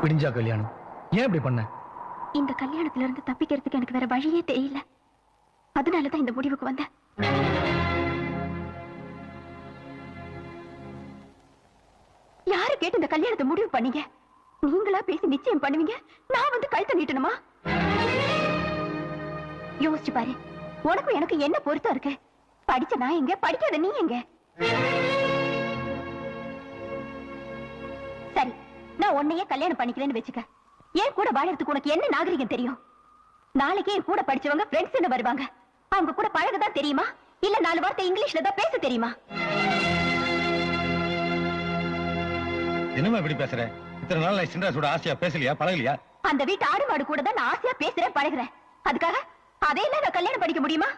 விடிஞ்சா கல்யாணம். ஏன் இப்படி பண்ண? இந்த கல்யாணத்துல இருந்து தப்பிக்கிறதுக்கு எனக்கு வேற வழியே தெரியல. அதனாலதான் இந்த முடிவுக்கு வந்தேன். யாரு கேட்டு இந்த கல்யாணத்தை முடிவு பண்ணீங்க? நீங்களா பேசி நிச்சயம் பண்ணுவீங்க, நான் வந்து கழுத்தை நீட்டணுமா? யோசிச்சு பாரு, உனக்கும் எனக்கு என்ன பொருத்தம் இருக்கு? படிச்ச நான் எங்க, படிக்காத நீ எங்க? சரி, நான் உன்னையே கல்யாணம் பண்ணிக்கிறேன்னு வச்சுக்க. ஏன் கூட வாழறதுக்கு உனக்கு என்ன நாகரிகம் தெரியும்? நாளைக்கே என் கூட படிச்சவங்க ஃப்ரெண்ட்ஸ் வருவாங்க. அவங்க கூட பழகதான் தெரியுமா, இல்ல 4 வார்த்தை இங்கிலீஷ்ல தான் பேச தெரியுமா? என்னமா இப்படி பேசுற? இத்தனை நாள் சின்ராசோட ஆசையா பேசலையா, பழகலையா? அந்த வீட்டு ஆடு மாடு கூட தான் நான் ஆசையா பேசுறேன், பழகுறேன். அதுக்காக அதையெல்லாம் நான் கல்யாணம் பண்ணிக்க முடியுமா?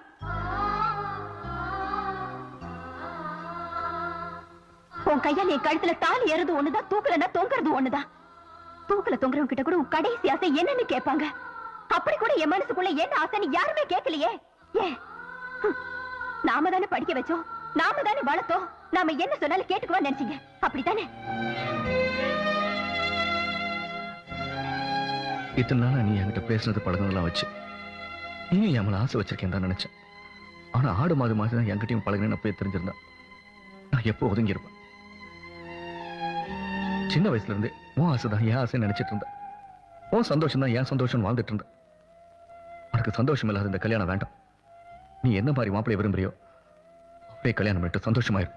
உன் கையால் என் கழுத்துல தாலி ஏறது ஒண்ணுதான், தூக்கலன்னா தொங்குறது ஒண்ணுதான். தூக்கல தொங்குறவங்க கிட்ட கூட உன் கடைசி ஆசை என்னன்னு கேட்பாங்க. அப்படி கூட என் மனசுக்குள்ள என்ன ஆசைன்னு யாருமே கேட்கலையே. ஏன் நாம தானே படிக்க வச்சோம், நாம தானே வளர்த்தோம், நாம என்ன சொன்னாலும் கேட்டுக்குவோம் நினைச்சீங்க, அப்படித்தானே? இத்தனை நாளா நீ என்கிட்ட பேசுனது பழகினதெல்லாம் வச்சு நீயும் என் மேல ஆசை வச்சிருக்கேன் தான் நினைச்சேன். ஆனா ஆடு மாடு மாதிரி தான் என்கிட்டயும் பழகினேன்னு அப்பயே தெரிஞ்சிருந்தா நான் எப்போ ஒதுங்கியிருப்பேன். சின்ன வயசுல இருந்தே உன் ஆசை தான் என் ஆசை நினைச்சிட்டு இருந்தேன். உன் சந்தோஷம் தான் என் சந்தோஷம் வாழ்ந்துட்டு இருந்தேன். உனக்கு சந்தோஷம் இல்லாத இந்த கல்யாணம் வேண்டாம். நீ என்ன மாதிரி மாப்பிளைய விரும்புறியோ அப்படியே கல்யாணம் பண்ணிட்டு சந்தோஷமாயிரும்.